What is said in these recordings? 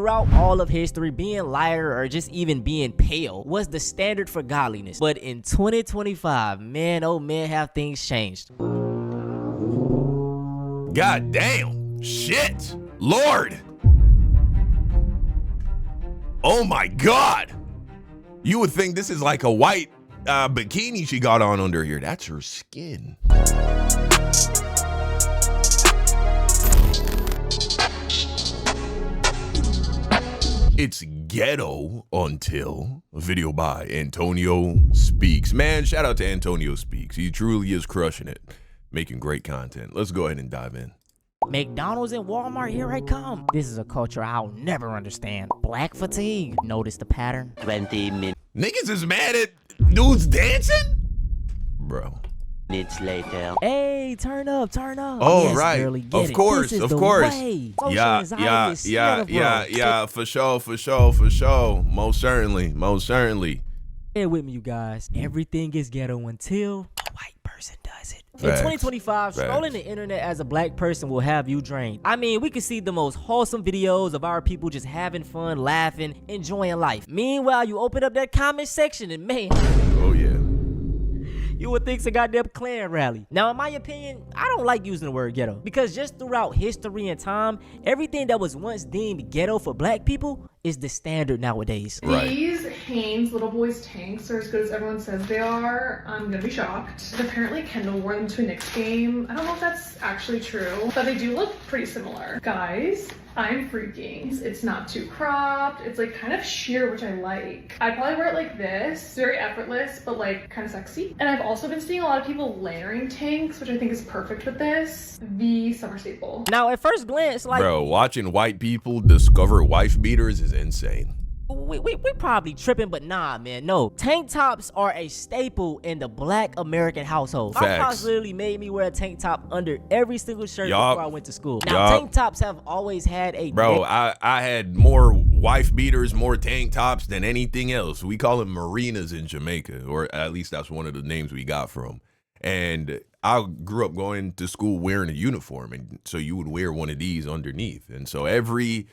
throughout all of history, being lighter or just even being pale was the standard for godliness. But in 2025, man, oh man, have things changed. God damn. Shit. Lord. Oh my God. You would think this is like a white bikini she got on under here. That's her skin. It's Ghetto Until, a video by Antonio Speaks. Man, shout out to Antonio Speaks. He truly is crushing it, making great content. Let's go ahead and dive in. McDonald's and Walmart, here I come. This is a culture I'll never understand. Black fatigue. Notice the pattern? 20 minutes Niggas is mad at dudes dancing? Bro. later. Hey, turn up, turn up. Oh, yes, right. Girlie, get Of it. course, This is of the course. way. Yeah, for sure. Most certainly. Bear with me, you guys. Everything is ghetto until a white person does it. In Facts. 2025, scrolling the internet as a black person will have you drained. I mean, we can see the most wholesome videos of our people just having fun, laughing, enjoying life. Meanwhile, you open up that comment section and man, Oh, yeah. you would think it's a goddamn Klan rally. Now, in my opinion, I don't like using the word ghetto because just throughout history and time, everything that was once deemed ghetto for black people is the standard nowadays. Right. These Hanes Little Boys tanks are as good as everyone says they are. I'm gonna be shocked. Apparently Kendall wore them to a Knicks game. I don't know if that's actually true, but they do look pretty similar. Guys, I'm freaking. It's not too cropped. It's like kind of sheer, which I like. I'd probably wear it like this. Very effortless, but like kind of sexy. And I've also been seeing a lot of people layering tanks, which I think is perfect with this. The summer staple. Now, at first glance, like, Bro, watching white people discover wife beaters is insane. we probably tripping, but nah, man, no. Tank tops are a staple in the black American household. My Facts. pops literally made me wear a tank top under every single shirt Yup. before I went to school. Now, Yup. tank tops have always had a Bro, I had more wife beaters, more tank tops than anything else. We call them marinas in Jamaica, or at least that's one of the names we got from. And I grew up going to school wearing a uniform, and so you would wear one of these underneath. And so every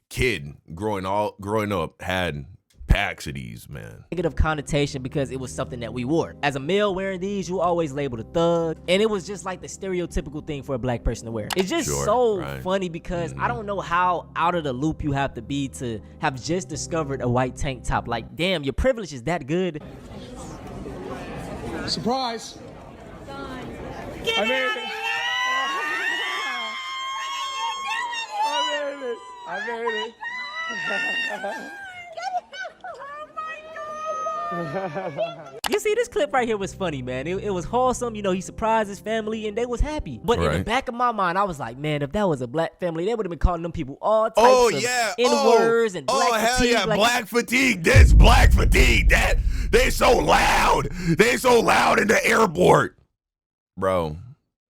kid growing up had packs of these, man. negative connotation because it was something that we wore. As a male wearing these, you always labeled a thug, and it was just like the stereotypical thing for a black person to wear. It's just Sure, so right. funny because I don't know how out of the loop you have to be to have just discovered a white tank top. Like, damn, your privilege is that good. Surprise! I made it! I made it! You see, this clip right here was funny, man. It was wholesome. You know, he surprised his family and they was happy. But in the Right. back of my mind, I was like, man, if that was a black family, they would have been calling them people all types Oh, of yeah. N-words and black oh, hell fatigue. yeah. Like, Black fatigue. This, black fatigue. That. They so loud. They so loud in the airport. Bro,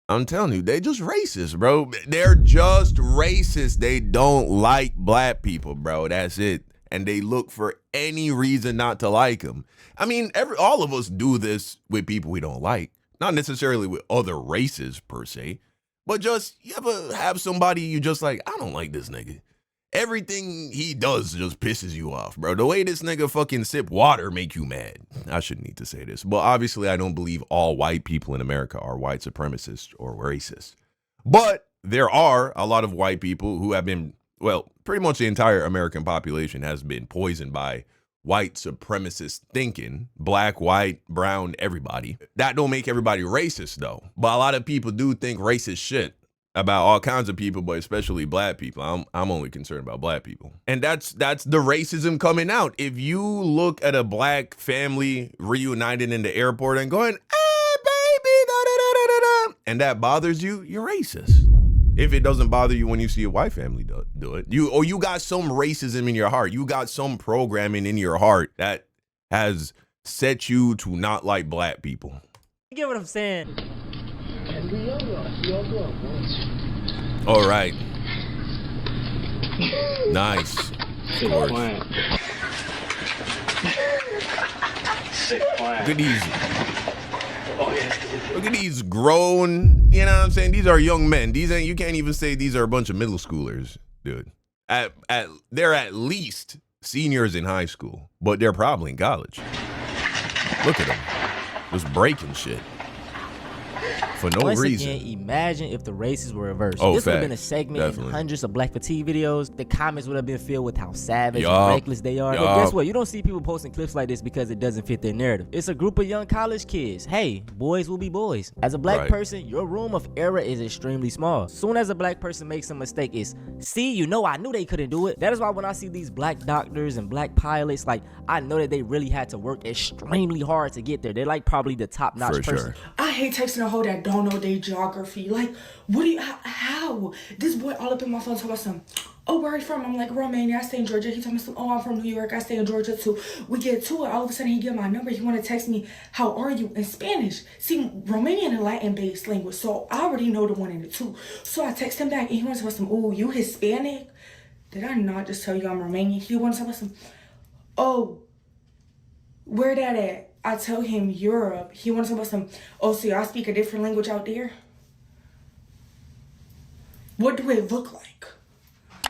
I'm telling you, they just racist, bro. They're just racist. They don't like black people, bro. That's it. And they look for any reason not to like them. I mean, all of us do this with people we don't like. Not necessarily with other races, per se. But just, you ever have somebody you just like, I don't like this nigga. Everything he does just pisses you off, bro. The way this nigga fucking sip water make you mad. I shouldn't need to say this. But obviously, I don't believe all white people in America are white supremacists or racist. But there are a lot of white people who have been, well, pretty much the entire American population has been poisoned by white supremacist thinking. Black, white, brown, everybody. That don't make everybody racist, though. But a lot of people do think racist shit about all kinds of people, but especially black people. I'm only concerned about black people. And that's the racism coming out. If you look at a black family reunited in the airport and going, hey, baby, da, da, da, da, da, da, and that bothers you, you're racist. If it doesn't bother you when you see a white family do it, you got some racism in your heart. You got some programming in your heart that has set you to not like black people. you get what I'm saying? All right. Nice. Of course. Look at these grown, you know what I'm saying? These are young men. You can't even say these are a bunch of middle schoolers, dude. They're at least seniors in high school, but they're probably in college. Look at them, just breaking shit for no Once reason. again, imagine if the races were reversed. Oh, this would have been a facts. segment Definitely. in hundreds of Black Fatigue videos. The comments would have been filled with how savage Yup. and reckless they are. But Yup. guess what? You don't see people posting clips like this because it doesn't fit their narrative. It's a group of young college kids. Hey, boys will be boys. As a Black Right. person, your room of error is extremely small. Soon as a Black person makes a mistake, it's, see, you know, I knew they couldn't do it. That is why when I see these Black doctors and Black pilots, like, I know that they really had to work extremely hard to get there. They're like probably the top-notch For person. sure. I hate texting a hoe that don't know their geography. Like, what do you, how? This boy all up in my phone talking about some, oh, where are you from? I'm like, Romania, I stay in Georgia. He told me some, oh, I'm from New York, I stay in Georgia too. We get to it, all of a sudden he get my number. He want to text me, how are you, in Spanish. See, Romanian and Latin-based language, so I already know the one and the two. So I text him back, and he wants to tell some, oh, you Hispanic? Did I not just tell you I'm Romanian? He wants to tell some, oh, where that at? I tell him Europe. He wants to tell some, oh, so y'all speak a different language out there? What do it look like?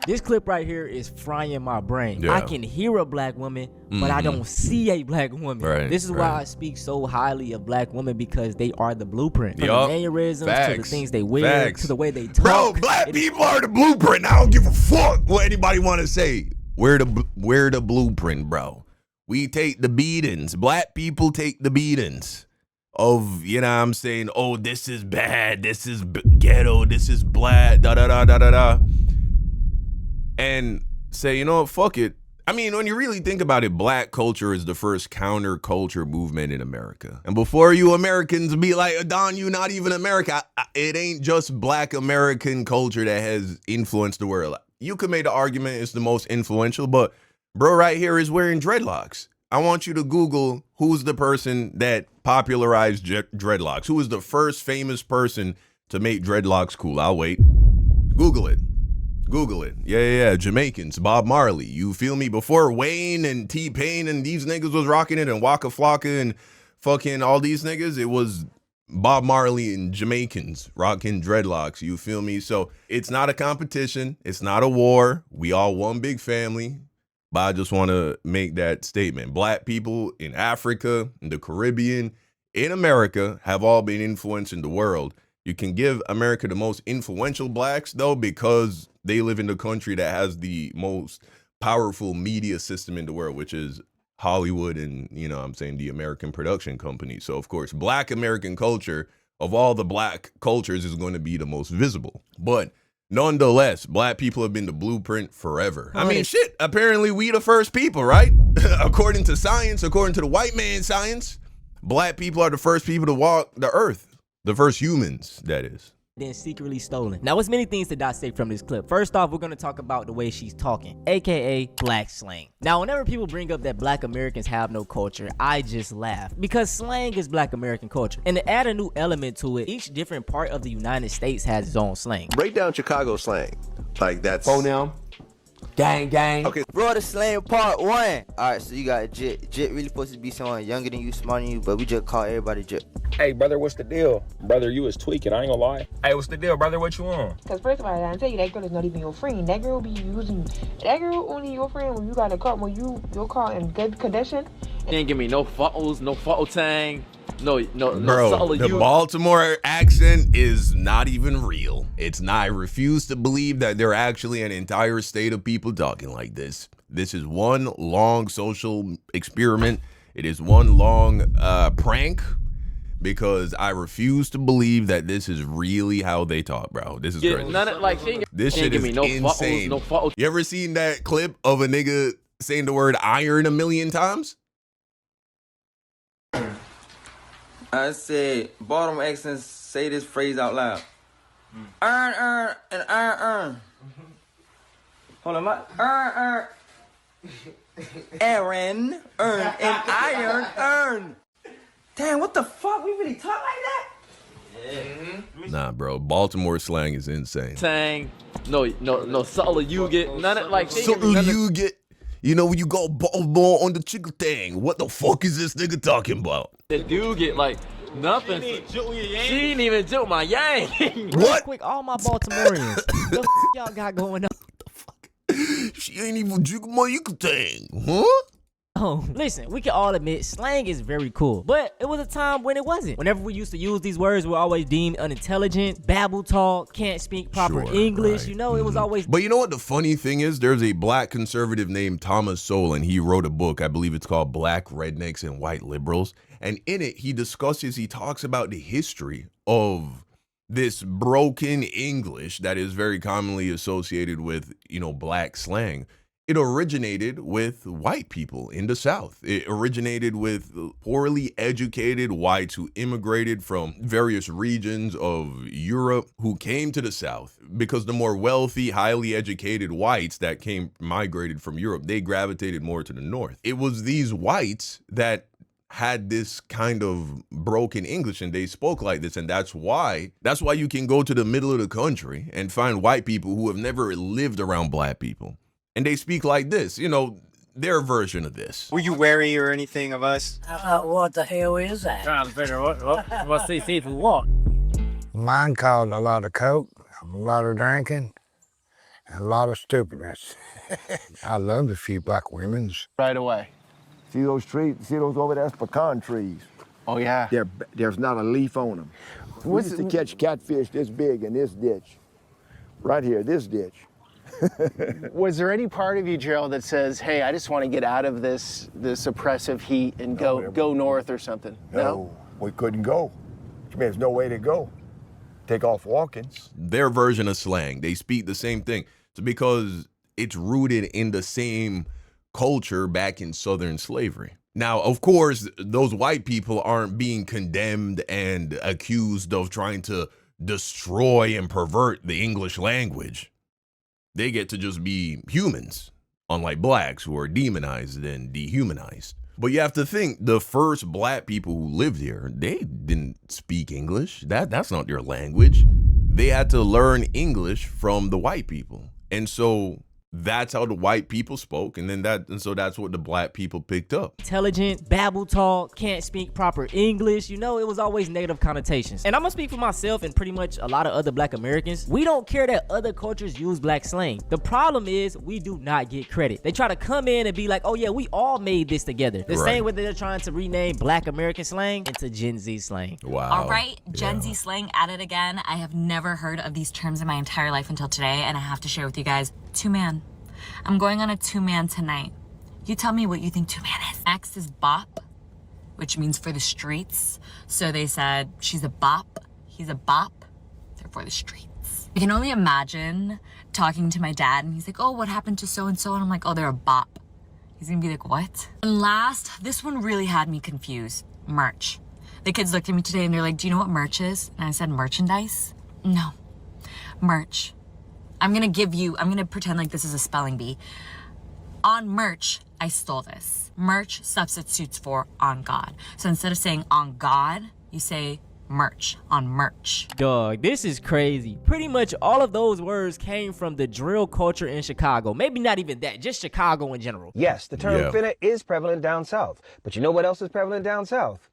This clip right here is frying my brain. Yeah. I can hear a Black woman, but I don't see a Black woman. Right, This is why right. I speak so highly of Black women, because they are the blueprint. From Yup. the mannerisms to the Facts. things they wear Facts. to the way they talk. Bro, Black people are the blueprint. I don't give a fuck what anybody want to say. We're the blueprint, bro. We take the beatings. Black people take the beatings of, you know what I'm saying, oh, this is bad, this is ghetto, this is black, da-da-da-da-da-da. And say, you know what, fuck it. I mean, when you really think about it, Black culture is the first counterculture movement in America. And before you Americans be like, Don, you not even America, it ain't just Black American culture that has influenced the world. You could make the argument it's the most influential, but bro right here is wearing dreadlocks. I want you to Google who's the person that popularized dreadlocks. Who was the first famous person to make dreadlocks cool? I'll wait. Google it. Google it. Yeah. Jamaicans, Bob Marley. You feel me? Before Wayne and T-Pain and these niggas was rocking it, and Waka Flocka and fucking all these niggas, it was Bob Marley and Jamaicans rocking dreadlocks. You feel me? So it's not a competition. It's not a war. We all one big family. But I just want to make that statement. Black people in Africa, in the Caribbean, in America have all been influencing the world. You can give America the most influential Blacks, though, because they live in the country that has the most powerful media system in the world, which is Hollywood and, you know what I'm saying, the American production company. So, of course, Black American culture of all the Black cultures is going to be the most visible. But nonetheless, Black people have been the blueprint forever. I mean, shit, apparently we the first people, right? According to science, according to the white man science, Black people are the first people to walk the earth. The first humans, that is. Then secretly stolen. Now, there's many things to dissect from this clip. First off, we're going to talk about the way she's talking, aka Black slang. Now, whenever people bring up that Black Americans have no culture, I just laugh, because slang is Black American culture. And to add a new element to it, each different part of the United States has its own slang. Break down Chicago slang. Like that's Now, gang, gang. okay. Bro, the slang part one. Alright, so you got Jit. Jit really supposed to be someone younger than you, smarter than you, but we just call everybody Jit. Hey, brother, what's the deal? Brother, you was tweaking. I ain't gonna lie. Hey, what's the deal, brother? What you on? Because first of all, I tell you, that girl is not even your friend. That girl be using, that girl only your friend when you got a car, when you're caught in good condition. Didn't give me no photos, no photo tang, no Bro, solid the you. Baltimore accent is not even real. It's not. I refuse to believe that there are actually an entire state of people talking like this. This is one long social experiment. It is one long prank, because I refuse to believe that this is really how they talk, bro. This is Yeah, crazy. none of, like, she ain't This didn't shit give is me no insane. photos, no photo. You ever seen that clip of a nigga saying the word iron a million times? I said, Baltimore accents say this phrase out loud. Earn, and earn. Hold on, earn. Aaron, earn, and iron, earn. Damn, what the fuck? We really talk like that? Nah, bro. Baltimore slang is insane. Tang, no solid you get none of, like, she ain't So give me none of- you get, you know, when you go Baltimore on the chicken thing, what the fuck is this nigga talking about? the dude get like nothing. She didn't even joke my yang. What? Quick, all my Baltimoreans, the f y'all got going on? She ain't even thing, huh? Oh, listen, we can all admit slang is very cool, but it was a time when it wasn't. Whenever we used to use these words, we were always deemed unintelligent, babble talk, can't speak proper English, right. you know, it was always... But you know what the funny thing is? There's a black conservative named Thomas Sowell, and he wrote a book, I believe it's called Black Rednecks and White Liberals. And in it, he talks about the history of this broken English that is very commonly associated with, black slang. It originated with white people in the South. It originated with poorly educated whites who immigrated from various regions of Europe who came to the South because the more wealthy, highly educated whites that migrated from Europe, they gravitated more to the North. It was these whites that had this kind of broken English and they spoke like this. And that's why you can go to the middle of the country and find white people who have never lived around black people. And they speak like this, their version of this. Were you wary or anything of us? What the hell is that? Trying to figure what's these people want. Mine caused a lot of coke, a lot of drinking, and a lot of stupidness. I loved a few black women's. Right away. See those trees? See those over there? That's pecan trees. Oh, yeah. There's not a leaf on them. We used to catch catfish this big in this ditch. Right here, this ditch. Was there any part of you, Gerald, that says, hey, I just want to get out of this oppressive heat and go north or something? No, we couldn't go. I mean, there's no way to go. Take off walking. Their version of slang, they speak the same thing. It's because it's rooted in the same culture back in Southern slavery. Now, of course, those white people aren't being condemned and accused of trying to destroy and pervert the English language. They get to just be humans, unlike blacks who are demonized and dehumanized. But you have to think, the first black people who lived here, they didn't speak English. That's not their language. They had to learn English from the white people. And so that's how the white people spoke, and so that's what the black people picked up. Intelligent, babble talk, can't speak proper English, it was always negative connotations. And I'm gonna speak for myself and pretty much a lot of other black Americans. We don't care that other cultures use black slang. The problem is we do not get credit. They try to come in and be like, oh yeah, we all made this together. The same way they're trying to rename black American slang into Gen Z slang. Wow. All right, Gen Z slang at it again. I have never heard of these terms in my entire life until today, and I have to share with you guys. Two-man. I'm going on a two-man tonight. You tell me what you think two-man is. Next is bop, which means for the streets. So they said, she's a bop, he's a bop, they're for the streets. I can only imagine talking to my dad and he's like, oh, what happened to so-and-so? And I'm like, oh, they're a bop. He's gonna be like, what? And last, this one really had me confused. Merch. The kids looked at me today and they're like, do you know what merch is? And I said, merchandise? No, merch. I'm gonna pretend like this is a spelling bee. On merch, I stole this. Merch substitutes for on God. So instead of saying on God, you say merch, on merch. Dog, this is crazy. Pretty much all of those words came from the drill culture in Chicago. Maybe not even that, just Chicago in general. Yes, the term finna is prevalent down south. But you know what else is prevalent down south?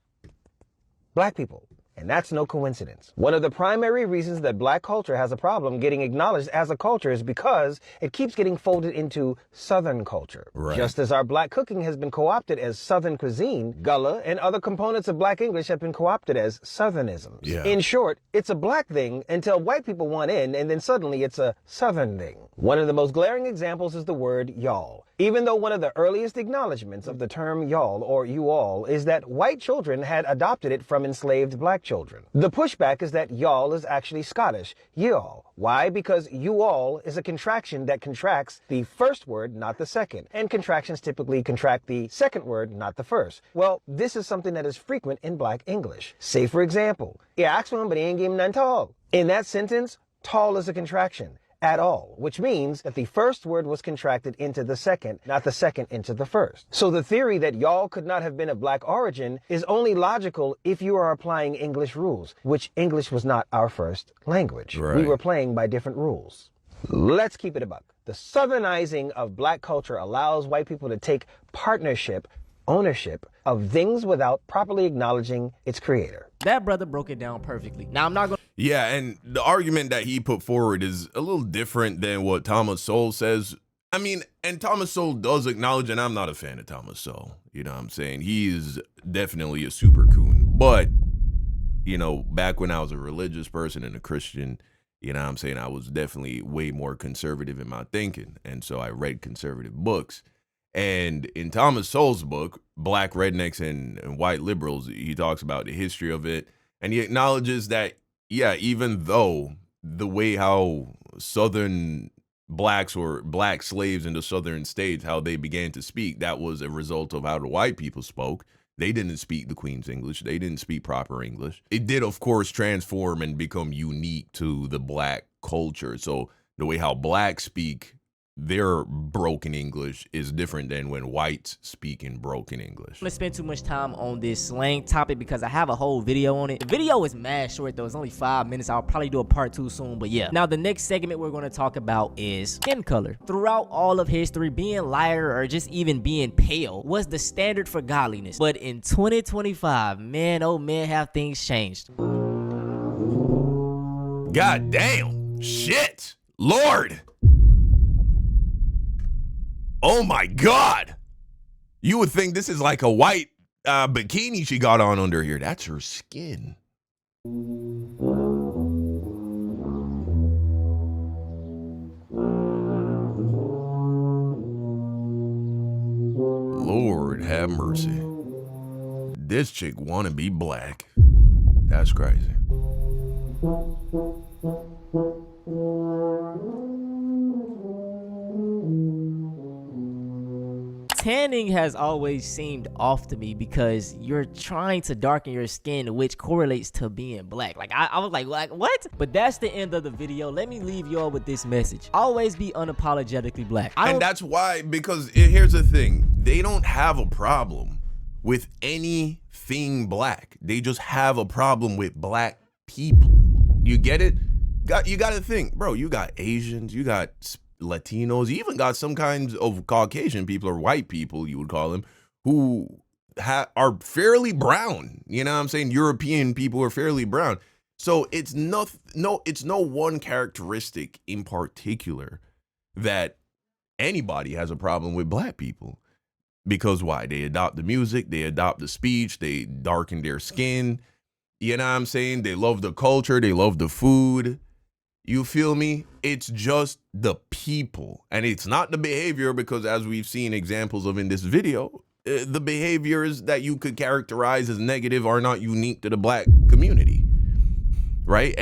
Black people. And that's no coincidence. One of the primary reasons that black culture has a problem getting acknowledged as a culture is because it keeps getting folded into Southern culture. Right. Just as our black cooking has been co-opted as Southern cuisine, Gullah and other components of black English have been co-opted as Southernisms. Yeah. In short, it's a black thing until white people want in, and then suddenly it's a Southern thing. One of the most glaring examples is the word y'all. Even though one of the earliest acknowledgments of the term y'all or you all is that white children had adopted it from enslaved black children. The pushback is that y'all is actually Scottish, y'all. Why? Because you all is a contraction that contracts the first word, not the second. And contractions typically contract the second word, not the first. Well, this is something that is frequent in black English. Say, for example, he asked one, but he ain't give him none tall. In that sentence, tall is a contraction. At all, which means that the first word was contracted into the second, not the second into the first. So the theory that y'all could not have been of black origin is only logical if you are applying English rules, which English was not our first language. Right. We were playing by different rules. Let's keep it a buck. The Southernizing of black culture allows white people to take ownership of things without properly acknowledging its creator. That brother broke it down perfectly. Now, I'm not going to... Yeah, and the argument that he put forward is a little different than what Thomas Sowell says. I mean, and Thomas Sowell does acknowledge, and I'm not a fan of Thomas Sowell. You know what I'm saying? He is definitely a super coon. But, you know, back when I was a religious person and a Christian, you know what I'm saying, I was definitely way more conservative in my thinking. And so I read conservative books. And in Thomas Sowell's book, Black Rednecks and White Liberals, he talks about the history of it. And he acknowledges that, yeah, even though the way how Southern blacks or black slaves in the Southern states, how they began to speak, that was a result of how the white people spoke. They didn't speak the Queen's English. They didn't speak proper English. It did, of course, transform and become unique to the black culture. So the way how blacks speak their broken English is different than when whites speak in broken English. I'm gonna spend too much time on this slang topic because I have a whole video on it. The video is mad short though. It's only 5 minutes. I'll probably do a part 2 soon, but yeah. Now the next segment we're gonna talk about is skin color. Throughout all of history, being lighter or just even being pale was the standard for godliness. But in 2025, man, oh man, have things changed. God damn. Shit. Lord. Oh my God. You would think this is like a white bikini she got on under here. That's her skin. Lord have mercy. This chick wanna be black. That's crazy. Tanning has always seemed off to me because you're trying to darken your skin, which correlates to being black. Like I was like, what? But that's the end of the video. Let me leave y'all with this message. Always be unapologetically black. And that's why, because here's the thing. They don't have a problem with anything black. They just have a problem with black people. You get it? You got to think, bro, you got Asians, you got Latinos, you even got some kinds of Caucasian people or white people, you would call them, who are fairly brown. You know what I'm saying? European people are fairly brown. So it's no one characteristic in particular that anybody has a problem with black people. Because why? They adopt the music, they adopt the speech, they darken their skin. You know what I'm saying? They love the culture, they love the food. You feel me? It's just the people. And it's not the behavior, because as we've seen examples of in this video, the behaviors that you could characterize as negative are not unique to the black community, right?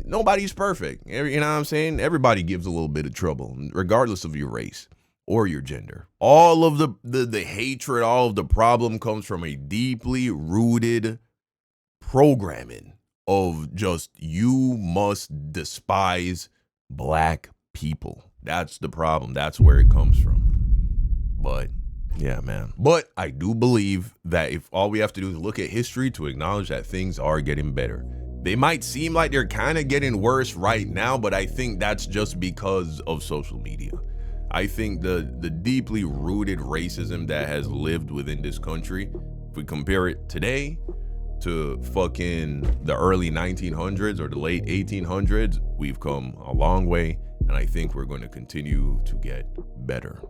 Nobody's perfect. You know what I'm saying? Everybody gives a little bit of trouble, regardless of your race or your gender. All of the hatred, all of the problem comes from a deeply rooted programming of just, you must despise black people. That's the problem. That's where it comes from. But yeah, man. But I do believe that if all we have to do is look at history to acknowledge that things are getting better. They might seem like they're kind of getting worse right now, but I think that's just because of social media. I think the deeply rooted racism that has lived within this country, if we compare it today to fucking the early 1900s or the late 1800s, we've come a long way, and I think we're going to continue to get better.